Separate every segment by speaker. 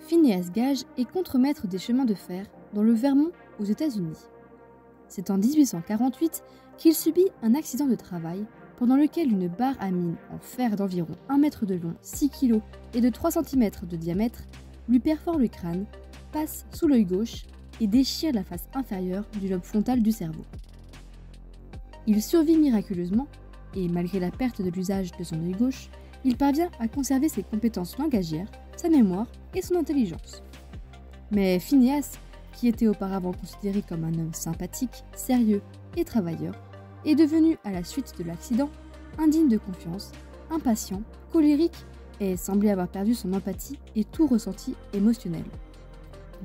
Speaker 1: Phineas Gage est contremaître des chemins de fer dans le Vermont aux États-Unis. C'est en 1848 qu'il subit un accident de travail pendant lequel une barre à mine en fer d'environ 1 mètre de long, 6 kg et de 3 cm de diamètre lui perfore le crâne, passe sous l'œil gauche et déchire la face inférieure du lobe frontal du cerveau. Il survit miraculeusement et, malgré la perte de l'usage de son œil gauche, il parvient à conserver ses compétences langagières, sa mémoire et son intelligence. Mais Phineas, qui était auparavant considéré comme un homme sympathique, sérieux et travailleur, est devenu, à la suite de l'accident, indigne de confiance, impatient, colérique et semblait avoir perdu son empathie et tout ressenti émotionnel.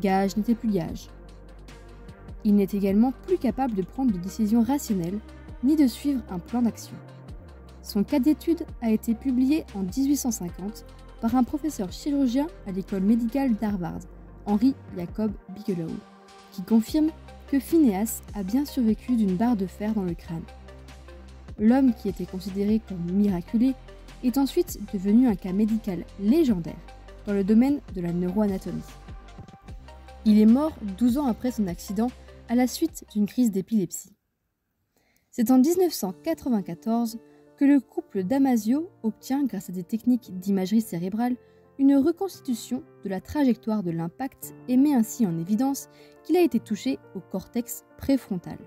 Speaker 1: Gage n'était plus Gage. Il n'est également plus capable de prendre de décisions rationnelles ni de suivre un plan d'action. Son cas d'étude a été publié en 1850 par un professeur chirurgien à l'école médicale d'Harvard, Henry Jacob Bigelow, qui confirme que Phineas a bien survécu d'une barre de fer dans le crâne. L'homme qui était considéré comme miraculé est ensuite devenu un cas médical légendaire dans le domaine de la neuroanatomie. Il est mort 12 ans après son accident à la suite d'une crise d'épilepsie. C'est en 1994 que le couple Damasio obtient, grâce à des techniques d'imagerie cérébrale, une reconstitution de la trajectoire de l'impact et met ainsi en évidence qu'il a été touché au cortex préfrontal.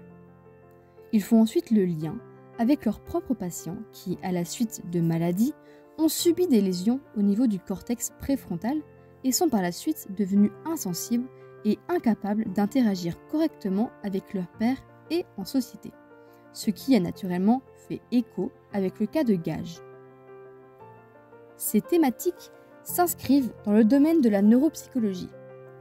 Speaker 1: Ils font ensuite le lien avec leurs propres patients qui, à la suite de maladies, ont subi des lésions au niveau du cortex préfrontal et sont par la suite devenus insensibles et incapables d'interagir correctement avec leur pairs et en société, ce qui a naturellement fait écho avec le cas de Gage. Ces thématiques s'inscrivent dans le domaine de la neuropsychologie,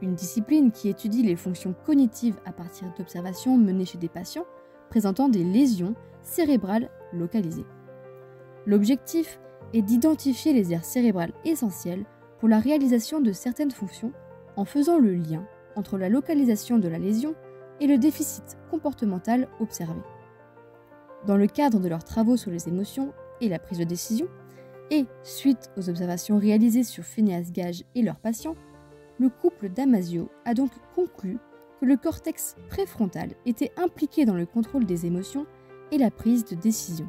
Speaker 1: une discipline qui étudie les fonctions cognitives à partir d'observations menées chez des patients présentant des lésions cérébrales localisées. L'objectif est d'identifier les aires cérébrales essentielles pour la réalisation de certaines fonctions en faisant le lien entre la localisation de la lésion et le déficit comportemental observé. Dans le cadre de leurs travaux sur les émotions et la prise de décision, et suite aux observations réalisées sur Phineas Gage et leurs patients, le couple Damasio a donc conclu que le cortex préfrontal était impliqué dans le contrôle des émotions et la prise de décision.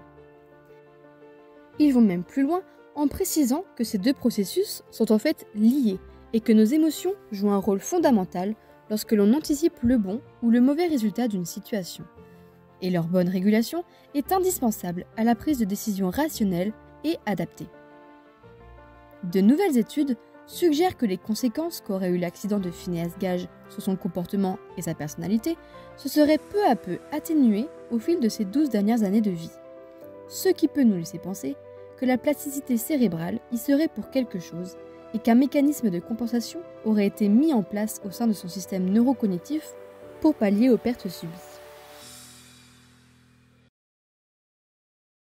Speaker 1: Ils vont même plus loin en précisant que ces deux processus sont en fait liés et que nos émotions jouent un rôle fondamental lorsque l'on anticipe le bon ou le mauvais résultat d'une situation. Et leur bonne régulation est indispensable à la prise de décision rationnelle et adaptée. De nouvelles études suggèrent que les conséquences qu'aurait eu l'accident de Phineas Gage sur son comportement et sa personnalité se seraient peu à peu atténuées au fil de ses 12 dernières années de vie. Ce qui peut nous laisser penser que la plasticité cérébrale y serait pour quelque chose et qu'un mécanisme de compensation aurait été mis en place au sein de son système neurocognitif pour pallier aux pertes subies.